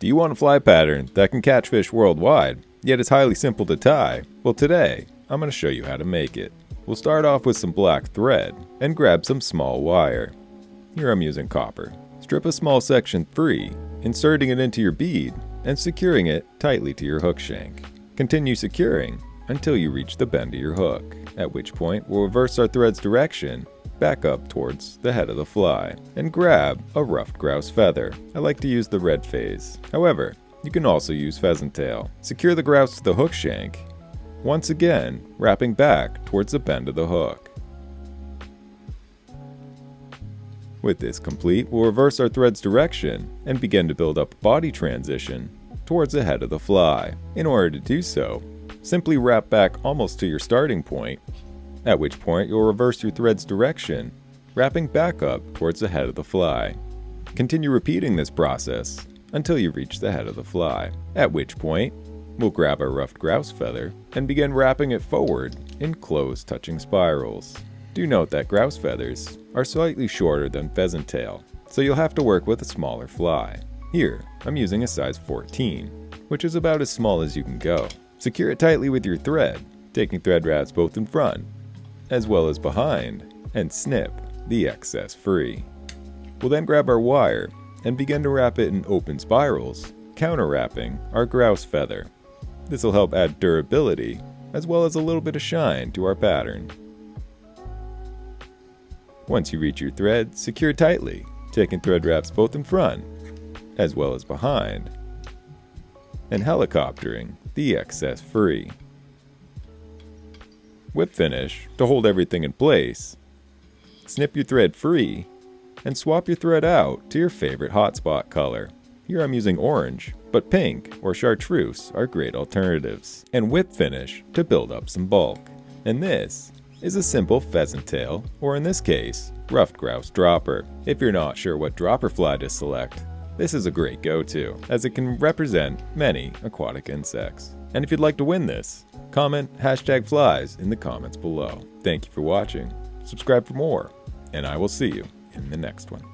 Do you want a fly pattern that can catch fish worldwide, yet is highly simple to tie? Well, today, I'm going to show you how to make it. We'll start off with some black thread and grab some small wire. Here I'm using copper. Strip a small section free, inserting it into your bead and securing it tightly to your hook shank. Continue securing until you reach the bend of your hook, at which point we'll reverse our thread's direction back up towards the head of the fly and grab a ruffed grouse feather. I like to use the red phase. However, you can also use pheasant tail. Secure the grouse to the hook shank, once again wrapping back towards the bend of the hook. With this complete, we'll reverse our thread's direction and begin to build up a body transition towards the head of the fly. In order to do so, simply wrap back almost to your starting point, at which point you'll reverse your thread's direction, wrapping back up towards the head of the fly. Continue repeating this process until you reach the head of the fly, at which point we'll grab our ruffed grouse feather and begin wrapping it forward in close touching spirals. Do note that grouse feathers are slightly shorter than pheasant tail, so you'll have to work with a smaller fly. Here, I'm using a size 14, which is about as small as you can go. Secure it tightly with your thread, taking thread wraps both in front as well as behind, and snip the excess free. We'll then grab our wire and begin to wrap it in open spirals, counter wrapping our grouse feather. This will help add durability as well as a little bit of shine to our pattern. Once you reach your thread, secure tightly, taking thread wraps both in front as well as behind, and helicoptering the excess free. Whip finish to hold everything in place. Snip your thread free and swap your thread out to your favorite hotspot color. Here I'm using orange, but pink or chartreuse are great alternatives. And whip finish to build up some bulk. And this is a simple pheasant tail, or in this case, ruffed grouse dropper. If you're not sure what dropper fly to select, this is a great go-to, as it can represent many aquatic insects. And if you'd like to win this, comment #flies in the comments below. Thank you for watching, subscribe for more, and I will see you in the next one.